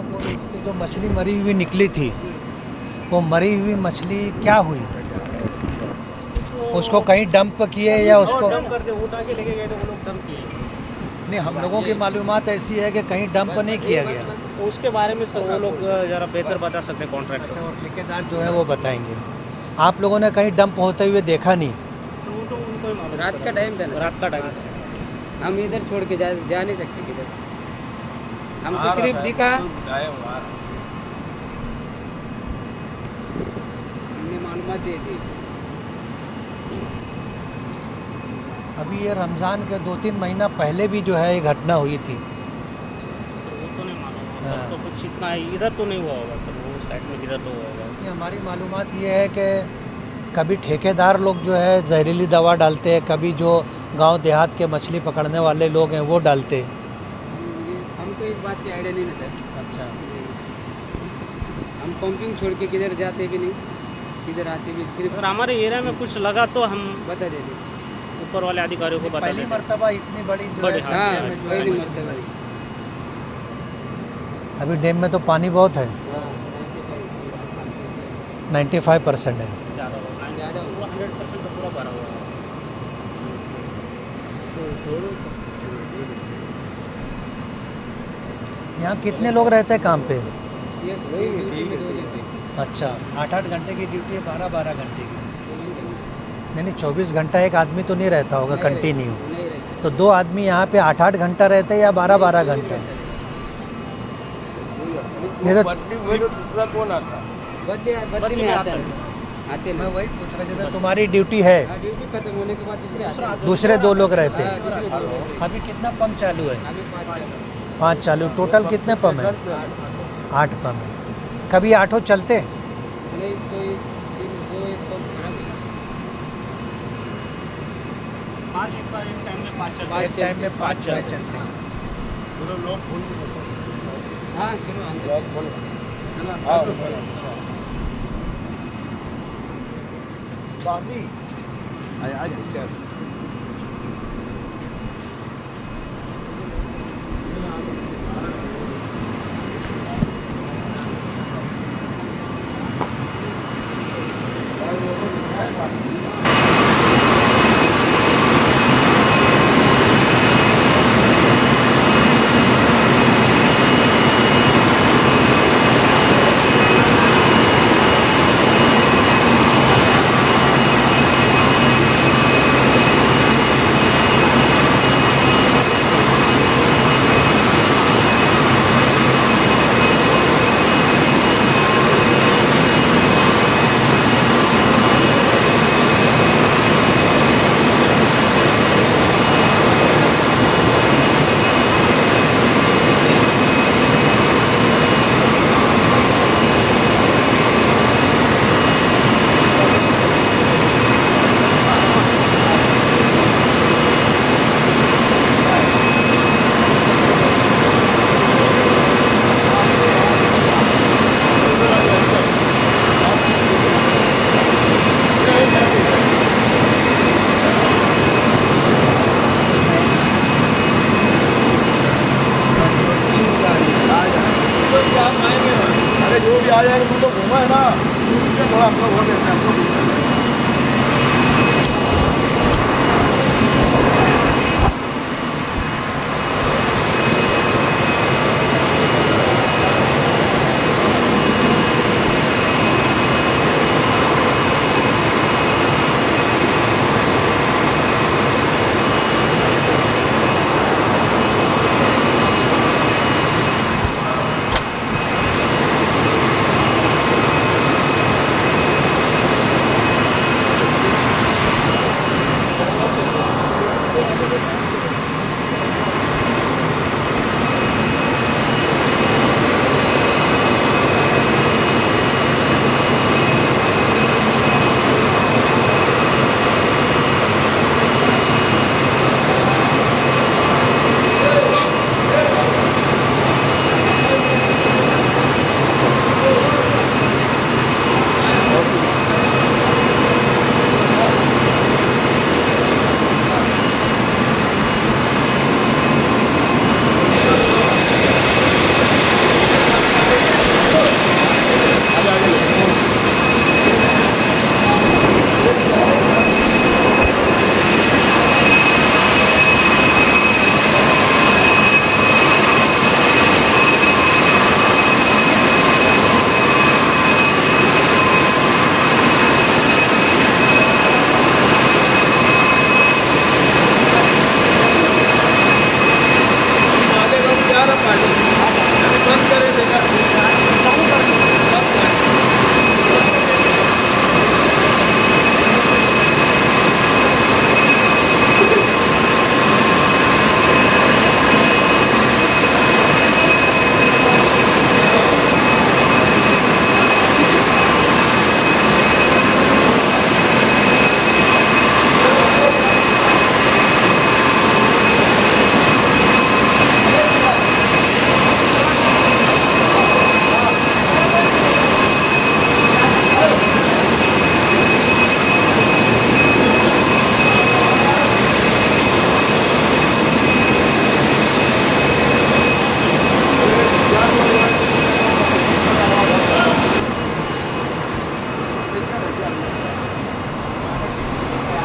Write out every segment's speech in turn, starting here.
वो इससे जो मछली मरी हुई निकली थी, वो मरी हुई मछली क्या हुई? उसको कहीं डंप किए या उसको डंप कर दे, उठा के लेके गए थे वो लोग, डंप किए। नहीं, हम लोगों की मालूमात ऐसी है कि कहीं डंप नहीं किया गया। तो उसके बारे में सर वो लोग ज़रा बेहतर बता सकते हैं कॉन्ट्रैक्टर। अच्छा, वो ठेकेदार जो है वो बताएंगे। आप लोगों ने कहीं डंप होते हुए देखा नहीं? सर वो तो उनको ही मालूम है रात सर। का टाइम था ना, रात का टाइम हम इधर छोड़ के जा नहीं सकते किधर। हमको सिर्फ दिखा, हमने मालूमात दे दी। अभी ये रमज़ान के 2-3 महीना पहले भी जो है ये घटना हुई थी। सर वो तो नहीं मालूम, हाँ। तब तो कुछ इतना इधर तो नहीं हुआ होगा सर, वो साइड में किधर तो हुआ होगा। ये हमारी मालूमात ये है कि कभी ठेकेदार लोग जो है जहरीली दवा डालते हैं, कभी जो गांव देहात के मछली पकड़ने वाले लोग हैं वो डालते हैं। हमको इस बात की आइडिया नहीं ना सर। अच्छा, हम पंपिंग छोड़ के किधर जाते भी नहीं, किधर आते भी, सिर्फ अगर हमारे एरिया में कुछ लगा तो हम बता देते। ऊपर वाले अधिकारियों को बता पहली देते। मर्तबा इतनी बड़ी जो बड़ी, है हाँ, संख्या में जो है पहली मछली मर्तबा। मरी। अभी डैम में तो पानी बहुत है, 95% है। ज़्यादा होगा, ज़्यादा होगा। 100% तो पूरा भरा हुआ है। यहाँ कितने लोग रहते हैं काम पे? ये ड्यूटी में 2 जन थे। अच्छा, 8-8 घंटे की ड्यूटी है, 12-12 घंटे की? नहीं, 24 घंटा एक आदमी तो नहीं रहता होगा कंटिन्यू। नहीं रह सकते। तो 2 आदमी यहाँ पे 8-8 घंटा रहते हैं या 12-12 घंटा? ये तो बदली में आता है, आते मैं नहीं। वही पूछ रहा था, तुम्हारी ड्यूटी है, ड्यूटी खत्म होने के बाद दूसरे आते हैं। दूसरे 2 लोग रहते हैं। दूसरे 2 रहते हैं। अभी कितना पंप चालू है? अभी 5 5 चालू, टोटल कितने पंप है? 8 पंप है। कभी 8 चलते? नहीं, कोई दिन 2 एक पंप खड़ा था। 5 एक टाइम में 5 चल पाँच एक टाइम में 5 जो है चलते। चलते हैं। हाँ, चलो अंदर। अरे जो भी आ जाएगा, तुम तो घूमा है ना, थोड़ा हम लोग हो गए हम लोग।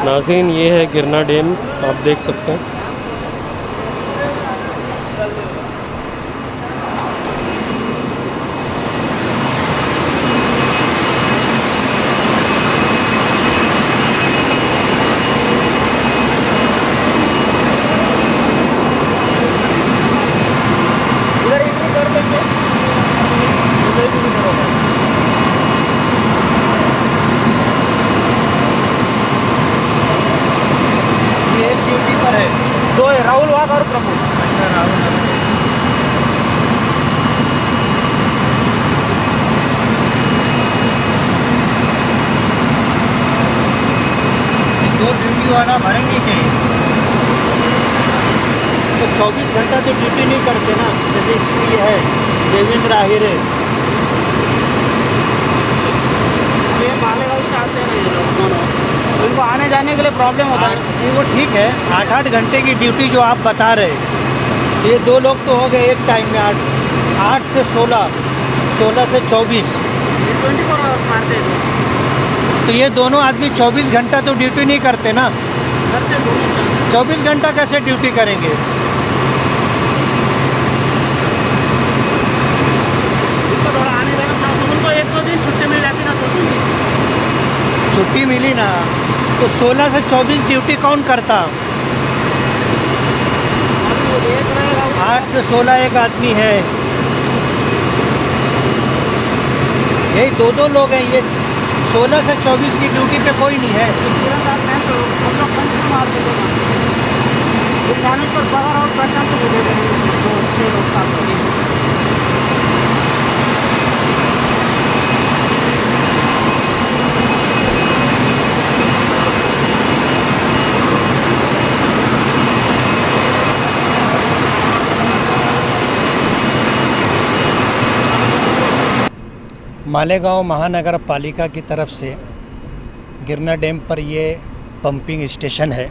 नाज़रीन ये है गिरना डैम, आप देख सकते हैं। ये एक ड्यूटी पर है, दो है, राहुल वाघ और प्रभु। अच्छा, राहुल। दो ड्यूटी वाला भरेंगे क्या ये? तो 24 घंटा तो ड्यूटी नहीं करते ना, जैसे इसमें ये है देवेंद्र आहिर है। ये मालेगांव से आते हैं ये लोग दोनों, उनको आने जाने के लिए प्रॉब्लम होता है। नहीं, वो ठीक है, 8-8 घंटे की ड्यूटी जो आप बता रहे, ये दो लोग तो हो गए एक टाइम में 8 से 16, 16 से 24, ये 24 आवर्स मारते हैं। तो ये दोनों आदमी 24 घंटा तो ड्यूटी नहीं करते ना। करते दोनों 24 घंटा कैसे ड्यूटी करेंगे? उनको थोड़ा आने जाने प्रॉब्लम, उनको 1-2 दिन छुट्टी मिल जाती ना, 2 दिन छुट्टी मिली ना, तो 16 से 24 ड्यूटी कौन करता? 8 से 16 एक आदमी है, यही दो लोग हैं। ये 16 से 24 की ड्यूटी पे कोई नहीं है। ज्ञानेश्वर पगार और प्रशांत को दे देंगे, 6 लोग साथ में। मालेगांव महानगर पालिका की तरफ से गिरना डैम पर ये पंपिंग स्टेशन है।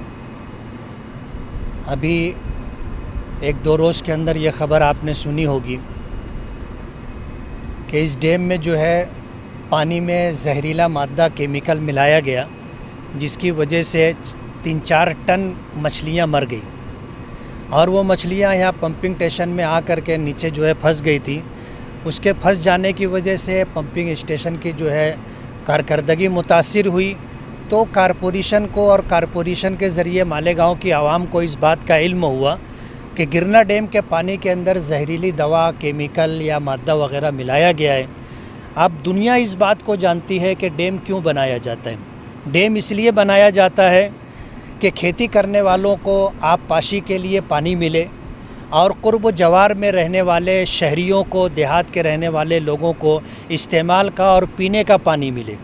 अभी 1-2 रोज़ के अंदर ये ख़बर आपने सुनी होगी कि इस डैम में जो है पानी में जहरीला मादा केमिकल मिलाया गया, जिसकी वजह से 3-4 टन मछलियाँ मर गई। और वो मछलियाँ यहाँ पंपिंग स्टेशन में आकर के नीचे जो है फंस गई थी। उसके फंस जाने की वजह से पंपिंग स्टेशन की जो है कारकर्दगी मुतासिर हुई। तो कारपोरेशन को और कारपोरेशन के ज़रिए मालेगांव की आवाम को इस बात का इल्म हुआ कि गिरना डैम के पानी के अंदर जहरीली दवा, केमिकल या मादा वगैरह मिलाया गया है। अब दुनिया इस बात को जानती है कि डैम क्यों बनाया जाता है। डैम इसलिए बनाया जाता है कि खेती करने वालों को आबपाशी के लिए पानी मिले और क़ुर्ब जवार में रहने वाले शहरियों को, देहात के रहने वाले लोगों को इस्तेमाल का और पीने का पानी मिले।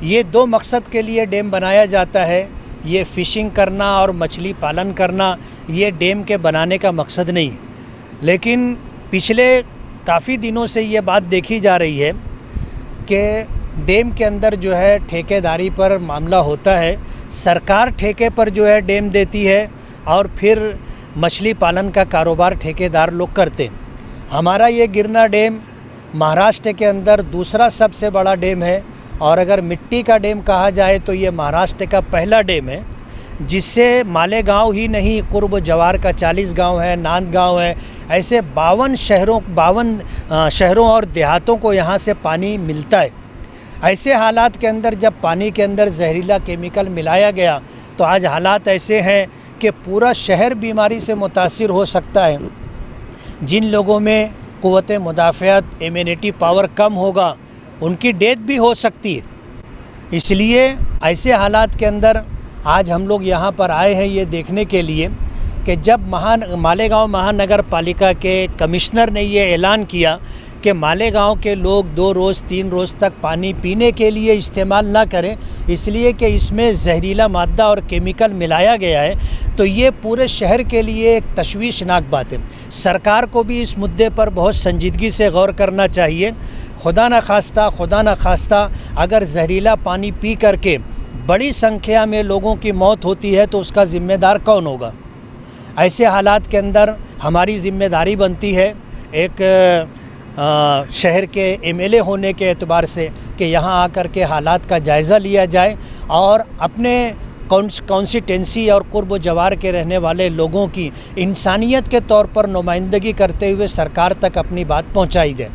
ये 2 मकसद के लिए डैम बनाया जाता है। ये फ़िशिंग करना और मछली पालन करना ये डैम के बनाने का मकसद नहीं। लेकिन पिछले काफ़ी दिनों से ये बात देखी जा रही है कि डैम के अंदर जो है ठेकेदारी पर मामला होता है। सरकार ठेके पर जो है डैम देती है और फिर मछली पालन का कारोबार ठेकेदार लोग करते। हमारा ये गिरना डैम महाराष्ट्र के अंदर दूसरा सबसे बड़ा डैम है और अगर मिट्टी का डैम कहा जाए तो ये महाराष्ट्र का पहला डैम है, जिससे मालेगांव ही नहीं क़ुर्ब जवार का 40 गांव है, नांदगांव है, ऐसे 52 शहरों और देहातों को यहाँ से पानी मिलता है। ऐसे हालात के अंदर जब पानी के अंदर जहरीला केमिकल मिलाया गया तो आज हालात ऐसे हैं कि पूरा शहर बीमारी से मुतासिर हो सकता है। जिन लोगों में क़ुव्वत मुदाफ़अत, इम्यूनिटी पावर कम होगा, उनकी डेथ भी हो सकती है। इसलिए ऐसे हालात के अंदर आज हम लोग यहाँ पर आए हैं ये देखने के लिए कि जब मालेगांव महानगर पालिका के कमिश्नर ने ये ऐलान किया कि मालेगांव के लोग 2 रोज़ 3 रोज़ तक पानी पीने के लिए इस्तेमाल ना करें, इसलिए कि इसमें जहरीला मादा और केमिकल मिलाया गया है, तो ये पूरे शहर के लिए एक तशवीशनाक बात है। सरकार को भी इस मुद्दे पर बहुत संजीदगी से गौर करना चाहिए। खुदा न खास्ता अगर जहरीला पानी पी करके बड़ी संख्या में लोगों की मौत होती है तो उसका ज़िम्मेदार कौन होगा? ऐसे हालात के अंदर हमारी ज़िम्मेदारी बनती है एक शहर के एमएलए होने के एतबार से कि यहाँ आकर के हालात का जायज़ा लिया जाए और अपने कॉन्स्टिटेंसी और कुर्ब जवार के रहने वाले लोगों की इंसानियत के तौर पर नुमाइंदगी करते हुए सरकार तक अपनी बात पहुंचाई जाए।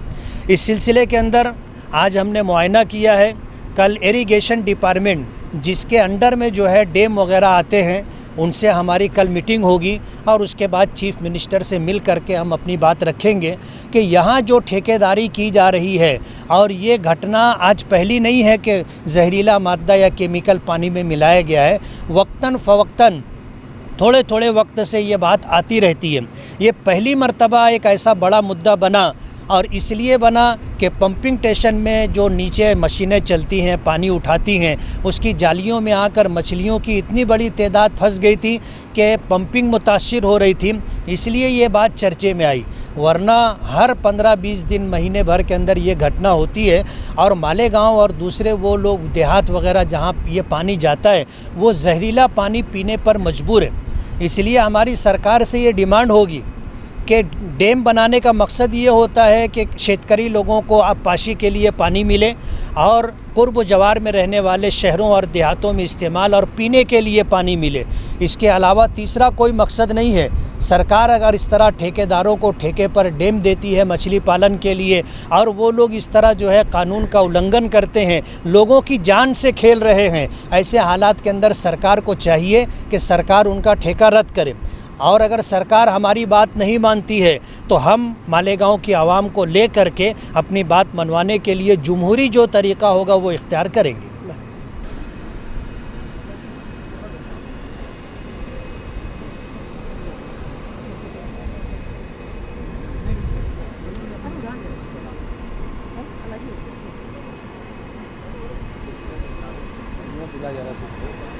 इस सिलसिले के अंदर आज हमने मुआयना किया है। कल इरिगेशन डिपार्टमेंट जिसके अंडर में जो है डैम वगैरह आते हैं, उनसे हमारी कल मीटिंग होगी और उसके बाद चीफ मिनिस्टर से मिल करके हम अपनी बात रखेंगे कि यहाँ जो ठेकेदारी की जा रही है, और ये घटना आज पहली नहीं है कि जहरीला मादा या केमिकल पानी में मिलाया गया है। वक्तन फ़वक्तन थोड़े थोड़े वक्त से ये बात आती रहती है। ये पहली मर्तबा एक ऐसा बड़ा मुद्दा बना, और इसलिए बना कि पंपिंग स्टेशन में जो नीचे मशीनें चलती हैं, पानी उठाती हैं, उसकी जालियों में आकर मछलियों की इतनी बड़ी तादाद फंस गई थी कि पंपिंग मुतासिर हो रही थी, इसलिए ये बात चर्चे में आई। वरना हर 15-20 दिन, महीने भर के अंदर ये घटना होती है, और मालेगांव और दूसरे वो लोग देहात वगैरह जहाँ ये पानी जाता है, वो जहरीला पानी पीने पर मजबूर है। इसलिए हमारी सरकार से ये डिमांड होगी कि डैम बनाने का मकसद ये होता है कि शेतकरी लोगों को आबपाशी के लिए पानी मिले, और कुर्ब जवार में रहने वाले शहरों और देहातों में इस्तेमाल और पीने के लिए पानी मिले। इसके अलावा तीसरा कोई मकसद नहीं है। सरकार अगर इस तरह ठेकेदारों को ठेके पर डैम देती है मछली पालन के लिए, और वो लोग इस तरह जो है कानून का उल्लंघन करते हैं, लोगों की जान से खेल रहे हैं, ऐसे हालात के अंदर सरकार को चाहिए कि सरकार उनका ठेका रद्द करे। और अगर सरकार हमारी बात नहीं मानती है तो हम मालेगांव की आवाम को ले करके अपनी बात मनवाने के लिए जमहूरी जो तरीका होगा वो इख्तियार करेंगे। जा रहा है।